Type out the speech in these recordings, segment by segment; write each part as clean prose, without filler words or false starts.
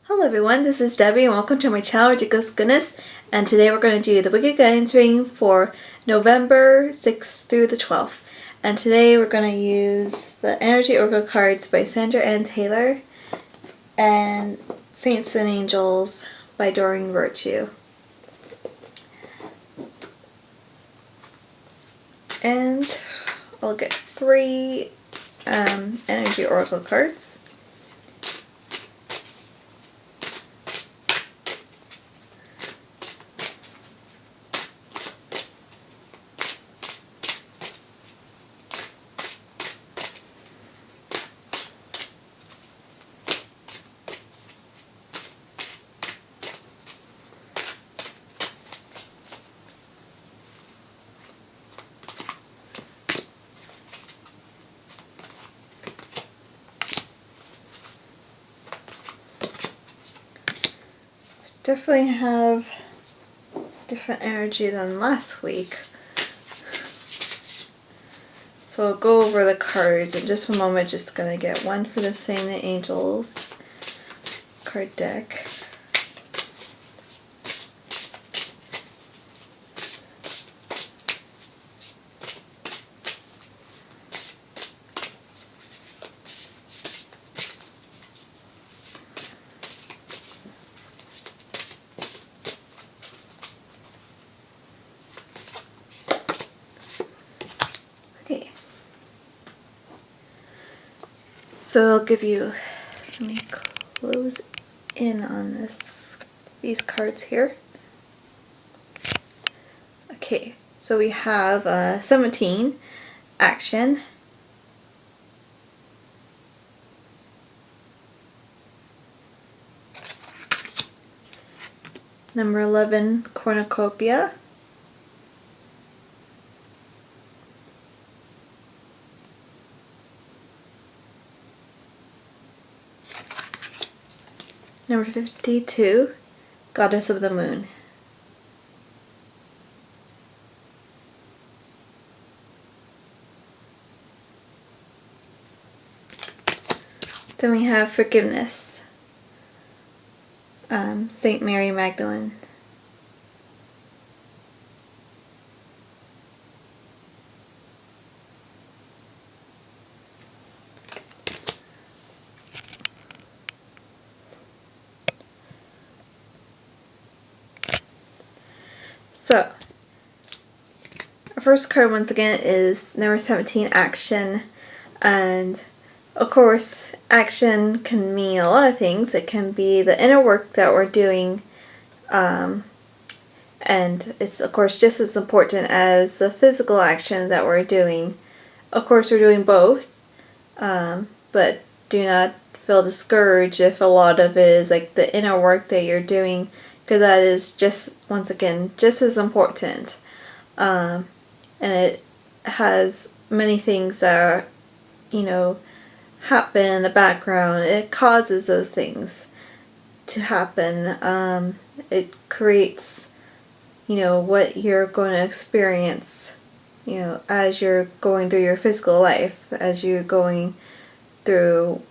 Hello everyone, this is Debbie and welcome to my channel, Ridiculous Goodness. And today we're going to do the Wicked Guidance Reading for November 6th through the 12th. And today we're going to use the Energy Oracle cards by Sandra and Taylor and Saints and Angels by Doreen Virtue. And I'll get 3 Energy Oracle cards. Definitely have different energy than last week. So I'll go over the cards in just a moment. Just gonna get one for the Saints and Angels card deck. Okay, so I'll give you, let me close in on these cards here. Okay, so we have 17, action. Number 11, Cornucopia. Number 52, Goddess of the Moon. Then we have Forgiveness, Saint Mary Magdalene. So, our first card once again is number 17, Action. And of course, action can mean a lot of things. It can be the inner work that we're doing, and it's of course just as important as the physical action that we're doing. Of course, we're doing both, but do not feel discouraged if a lot of it is like the inner work that you're doing, because that is just, once again, just as important. And it has many things that are, happen in the background. It causes those things to happen. It creates, what you're going to experience, as you're going through your physical life, as you're going through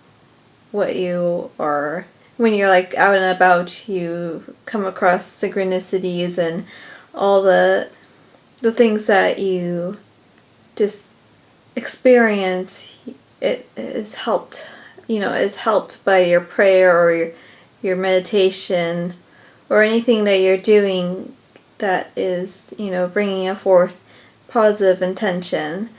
what you are. When you're like out and about, you come across synchronicities and all the things that you just experience. It is helped, is helped by your prayer or your meditation or anything that you're doing that is, bringing forth positive intention.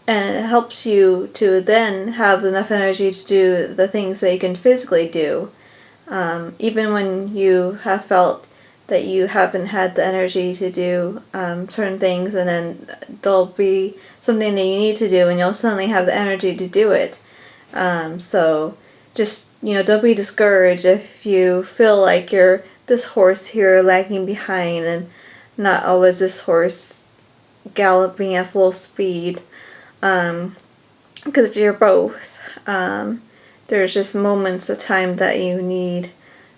And it helps you to then have enough energy to do the things that you can physically do. Even when you have felt that you haven't had the energy to do certain things, and then there'll be something that you need to do and you'll suddenly have the energy to do it. So just, don't be discouraged if you feel like you're this horse here lagging behind and not always this horse galloping at full speed. Because you're both. There's just moments of time that you need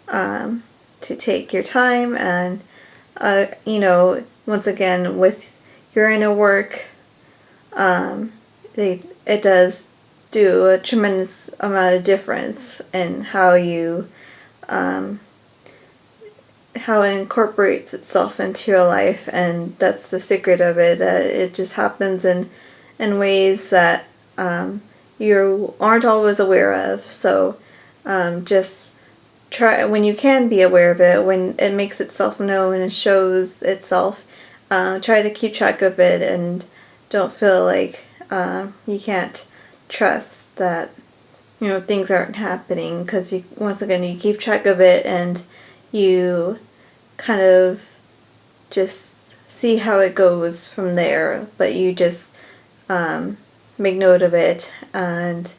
to take your time, and once again, with your inner work, it does do a tremendous amount of difference in how you how it incorporates itself into your life. And that's the secret of it, that it just happens in ways that you aren't always aware of. So just try, when you can be aware of it, when it makes itself known and shows itself, try to keep track of it, and don't feel like you can't trust that, you know, things aren't happening, because you, once again, you keep track of it and you kind of just see how it goes from there. But you just make note of it, and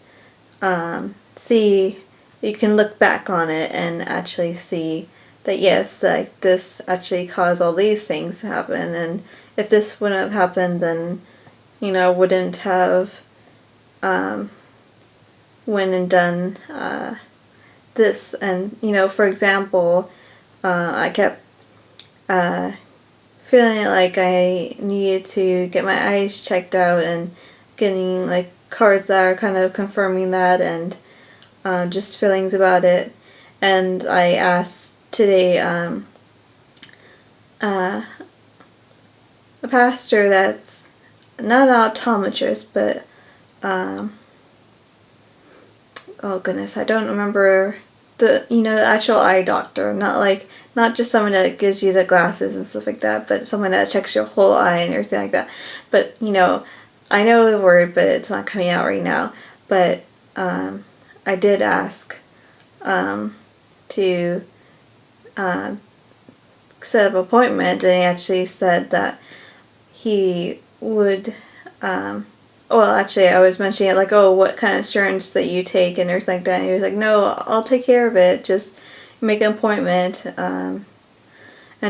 see, you can look back on it and actually see that yes, like this actually caused all these things to happen, and if this wouldn't have happened, then, you know, I wouldn't have went and done this. And, you know, for example, I kept feeling like I needed to get my eyes checked out, and getting like cards that are kind of confirming that, and just feelings about it. And I asked today a pastor that's not an optometrist, but oh goodness, I don't remember the, you know, the actual eye doctor, not just someone that gives you the glasses and stuff like that, but someone that checks your whole eye and everything like that. But, you know, I know the word, but it's not coming out right now. But I did ask to set up an appointment, and he actually said that he would, well, actually, I was mentioning it, like, oh, what kind of insurance that you take and everything like that. And he was like, no, I'll take care of it. Just make an appointment, and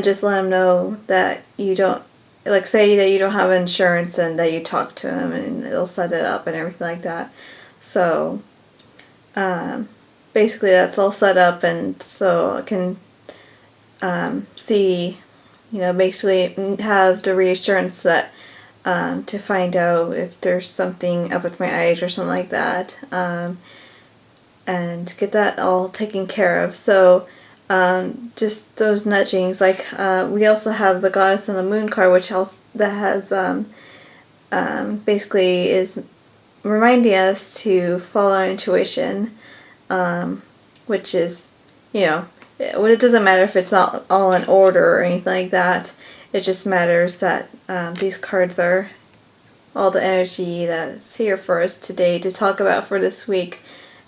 just let him know that you don't, like, say that you don't have insurance, and that you talk to him, and they'll set it up and everything like that. So, basically that's all set up, and so I can see, you know, basically have the reassurance that to find out if there's something up with my eyes or something like that, and get that all taken care of. So just those nudgings, like we also have the Goddess and the Moon card, which also that has basically is reminding us to follow our intuition, which is, you know, it doesn't matter if it's not all in order or anything like that. It just matters that these cards are all the energy that's here for us today to talk about for this week.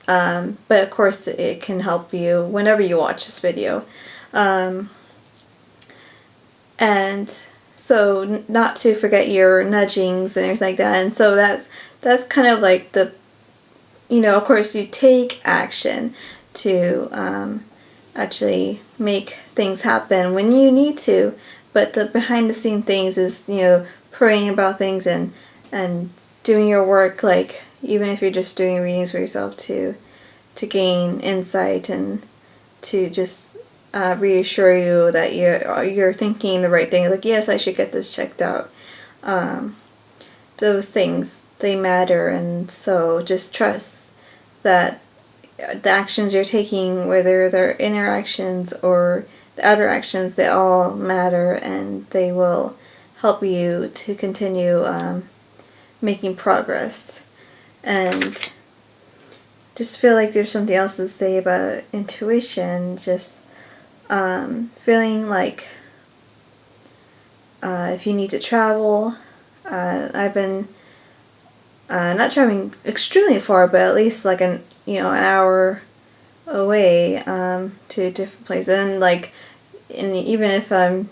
But of course it can help you whenever you watch this video. And so not to forget your nudgings and everything like that. And so that's kind of like the, you know, of course you take action to actually make things happen when you need to. But the behind the scene things is, you know, praying about things and doing your work, like even if you're just doing readings for yourself to gain insight and to just reassure you that you're thinking the right thing. Like, yes, I should get this checked out. Those things, they matter, and so just trust that the actions you're taking, whether they're inner actions or the outer actions, they all matter, and they will help you to continue making progress. And just feel like there's something else to say about intuition. Just feeling like if you need to travel, I've been not traveling extremely far, but at least like an hour away to different places, and like, and even if I'm,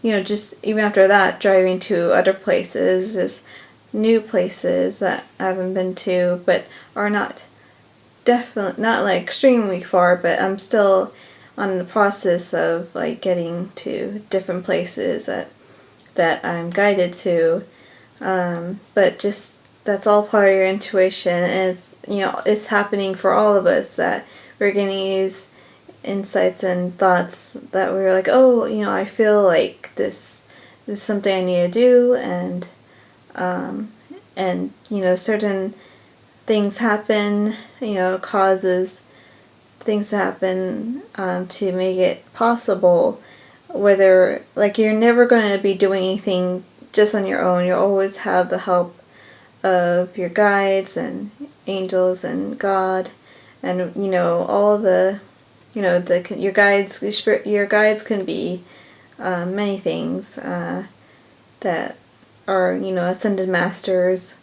just even after that, driving to other places, just new places that I haven't been to, but are not definitely not like extremely far, but I'm still on the process of like getting to different places that I'm guided to, but just that's all part of your intuition, and it's happening for all of us, that we're getting these insights and thoughts that we're like, oh, I feel like this is something I need to do, and certain things happen, causes things to happen to make it possible. Whether, like, you're never going to be doing anything just on your own. You'll always have the help of your guides and angels and God, and all the your guides can be many things that are ascended masters,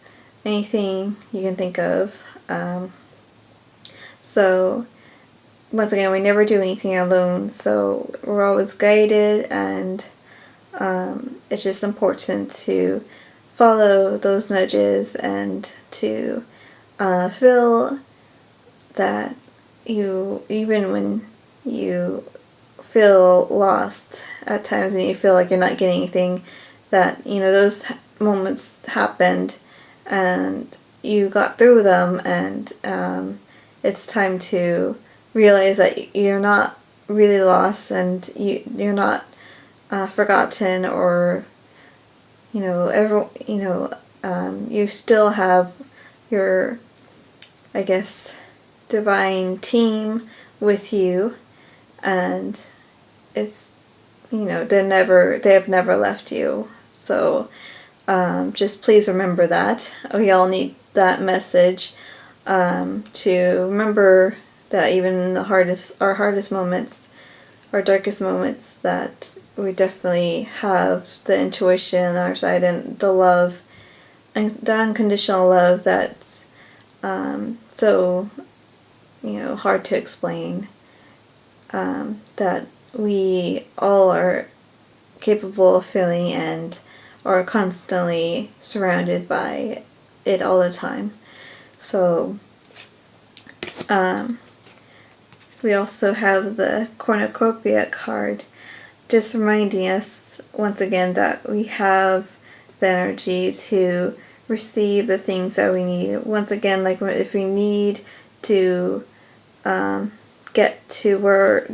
anything you can think of. So once again, we never do anything alone, so we're always guided, and it's just important to follow those nudges and to feel that even when you feel lost at times and you feel like you're not getting anything, that those moments happened and you got through them, and it's time to realize that you're not really lost, and you're not forgotten, or you still have your, I guess, divine team with you, and it's they have never left you. So just please remember that. We all need that message, to remember that even in our hardest moments, our darkest moments, that we definitely have the intuition on our side, and the love, and the unconditional love that's so hard to explain, that we all are capable of feeling and are constantly surrounded by it all the time. So we also have the Cornucopia card, just reminding us once again that we have the energy to receive the things that we need. Once again, like if we need to get to where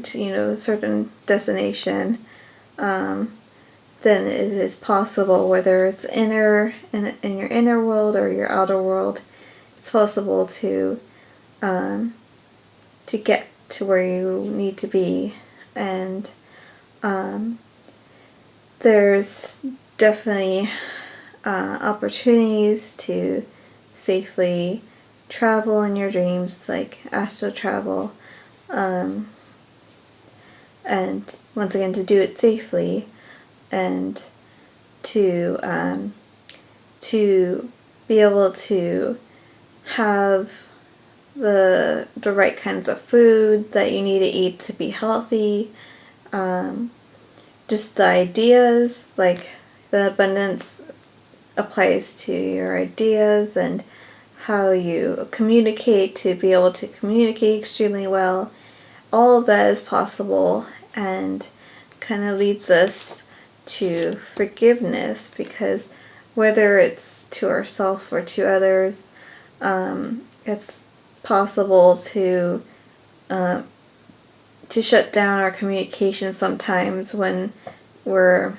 certain destination, then it is possible, whether it's in your inner world or your outer world. It's possible to get to where you need to be, and there's definitely opportunities to safely travel in your dreams, like astral travel, and once again to do it safely, and to be able to have the right kinds of food that you need to eat to be healthy. Just the ideas, like the abundance applies to your ideas and how you communicate, to be able to communicate extremely well. All of that is possible, and kind of leads us to forgiveness, because whether it's to ourselves or to others, it's possible to shut down our communication sometimes when we're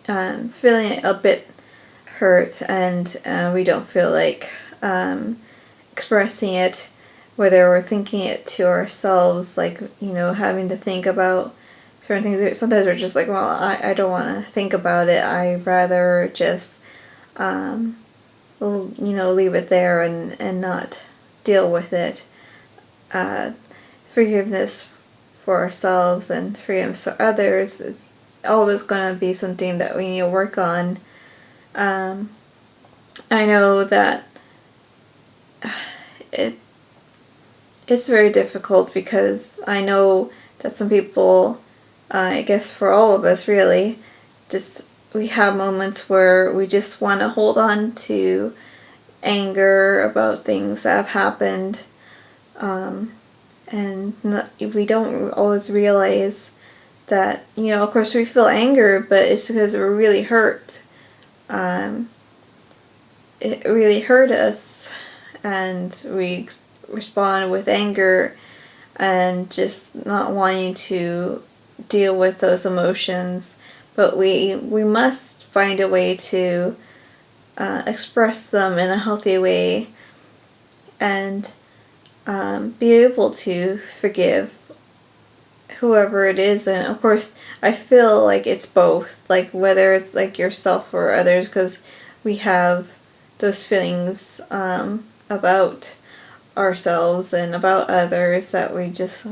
feeling a bit hurt, and we don't feel like expressing it, whether we're thinking it to ourselves, like having to think about certain things. Sometimes we're just like, well, I don't want to think about it. I'd rather just leave it there and not deal with it. Forgiveness for ourselves and forgiveness for others is always going to be something that we need to work on. I know that it's very difficult, because I know that some people, I guess for all of us really, just we have moments where we just want to hold on to anger about things that have happened, and we don't always realize that, of course we feel anger, but it's because we're really hurt. It really hurt us, and we respond with anger and just not wanting to deal with those emotions. But we must find a way to express them in a healthy way, and be able to forgive whoever it is. And of course, I feel like it's both, like whether it's like yourself or others, because we have those feelings about ourselves and about others that we're just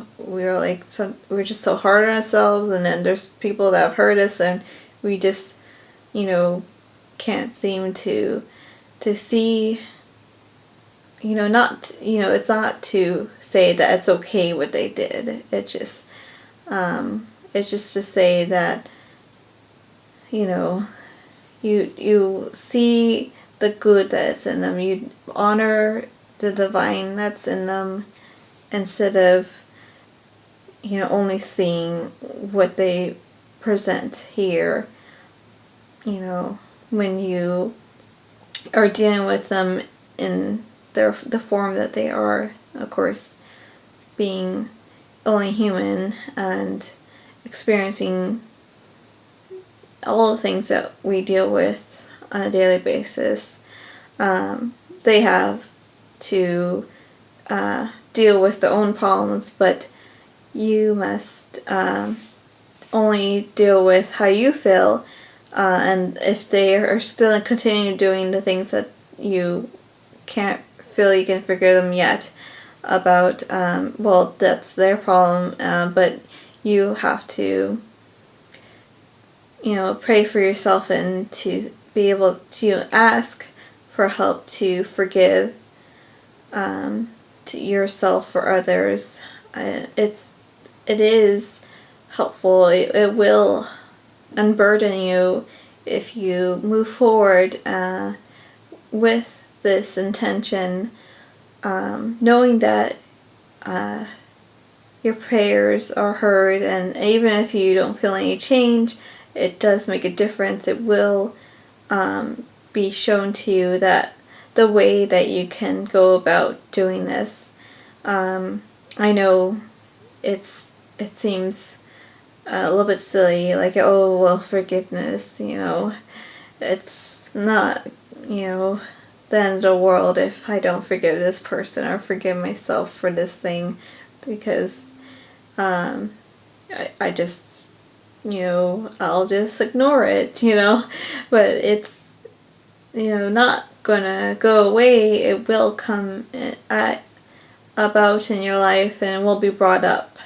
so hard on ourselves, and then there's people that have hurt us, and we just can't seem to see, not, it's not to say that it's okay what they did. It's just to say that, you see the good that's in them. You honor the divine that's in them, instead of, only seeing what they present here, when you are dealing with them in the form that they are, of course, being only human and experiencing all the things that we deal with on a daily basis. They have to deal with their own problems, but you must only deal with how you feel, and if they are still continuing doing the things that you can't feel you can forgive them yet about, well, that's their problem, but you have to, pray for yourself and to be able to ask for help to forgive to yourself or others. It is helpful. It will unburden you if you move forward with this intention, knowing that your prayers are heard, and even if you don't feel any change, it does make a difference. It will be shown to you that the way that you can go about doing this. I know it seems a little bit silly, like, oh, well, forgiveness, it's not, the end of the world if I don't forgive this person or forgive myself for this thing, because I just, I'll just ignore it, but it's, not gonna go away. It will come about in your life, and it will be brought up.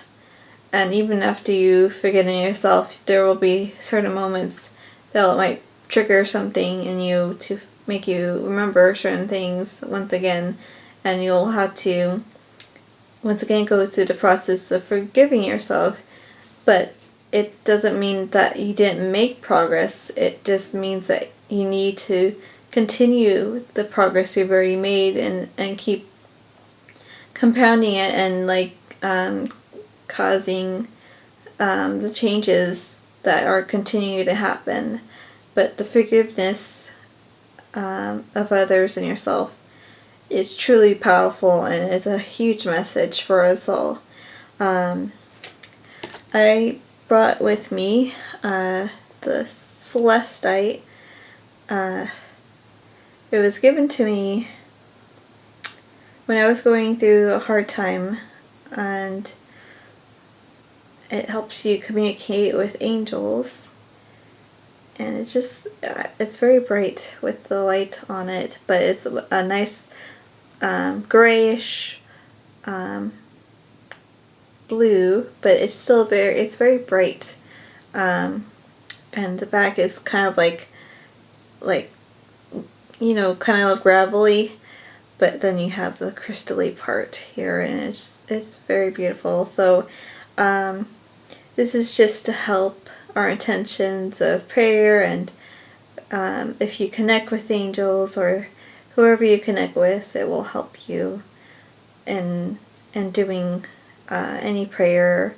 And even after you forgetting yourself, there will be certain moments that might trigger something in you to make you remember certain things once again, and you'll have to once again go through the process of forgiving yourself. But it doesn't mean that you didn't make progress. It just means that you need to continue the progress you've already made, and keep compounding it, and causing the changes that are continuing to happen. But the forgiveness of others and yourself is truly powerful, and is a huge message for us all. I brought with me the Celestite. It was given to me when I was going through a hard time, and it helps you communicate with angels. And it's very bright with the light on it, but it's a nice grayish blue, but it's very bright. And the back is kind of like kind of gravelly, but then you have the crystally part here, and it's very beautiful. So this is just to help our intentions of prayer, and if you connect with angels or whoever you connect with, it will help you in doing any prayer,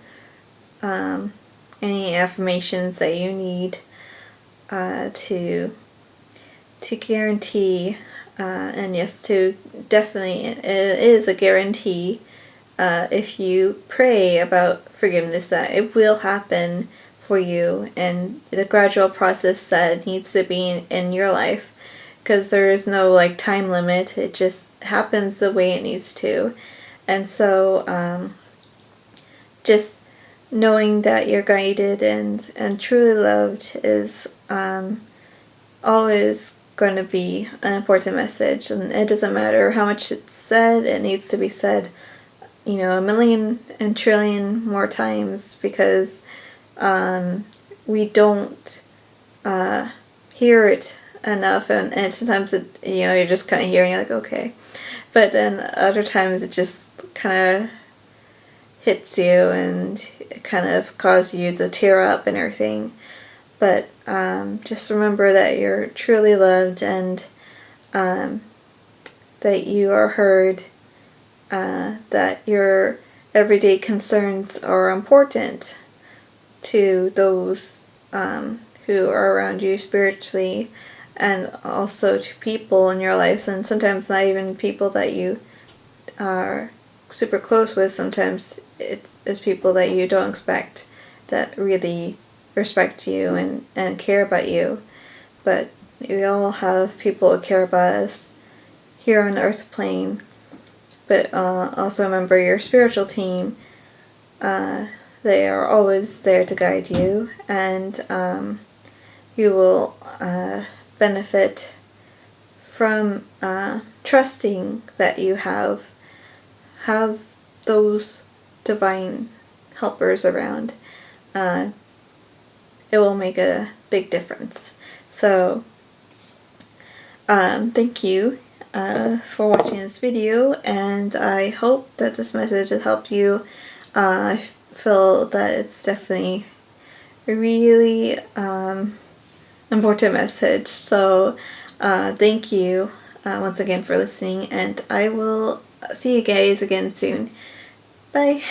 any affirmations that you need to guarantee, and yes, to definitely, it is a guarantee, if you pray about forgiveness, that it will happen for you, and the gradual process that needs to be in your life. because there is no like time limit. It just happens the way it needs to. And so just knowing that you're guided and truly loved is always going to be an important message. And it doesn't matter how much it's said, it needs to be said, you know, a million and trillion more times, because we don't hear it enough, and sometimes it, you know, you're just kind of hearing it like, okay, but then other times it just kind of hits you and it kind of causes you to tear up and everything. But just remember that you're truly loved, and that you are heard, that your everyday concerns are important to those who are around you spiritually, and also to people in your lives, and sometimes not even people that you are super close with. Sometimes it's people that you don't expect that really respect you and care about you. But we all have people who care about us here on the earth plane. But also remember your spiritual team. They are always there to guide you, and you will benefit from trusting that you have those divine helpers around. It will make a big difference. So thank you for watching this video, and I hope that this message has helped you. I feel that it's definitely a really important message. So thank you once again for listening, and I will see you guys again soon. Bye.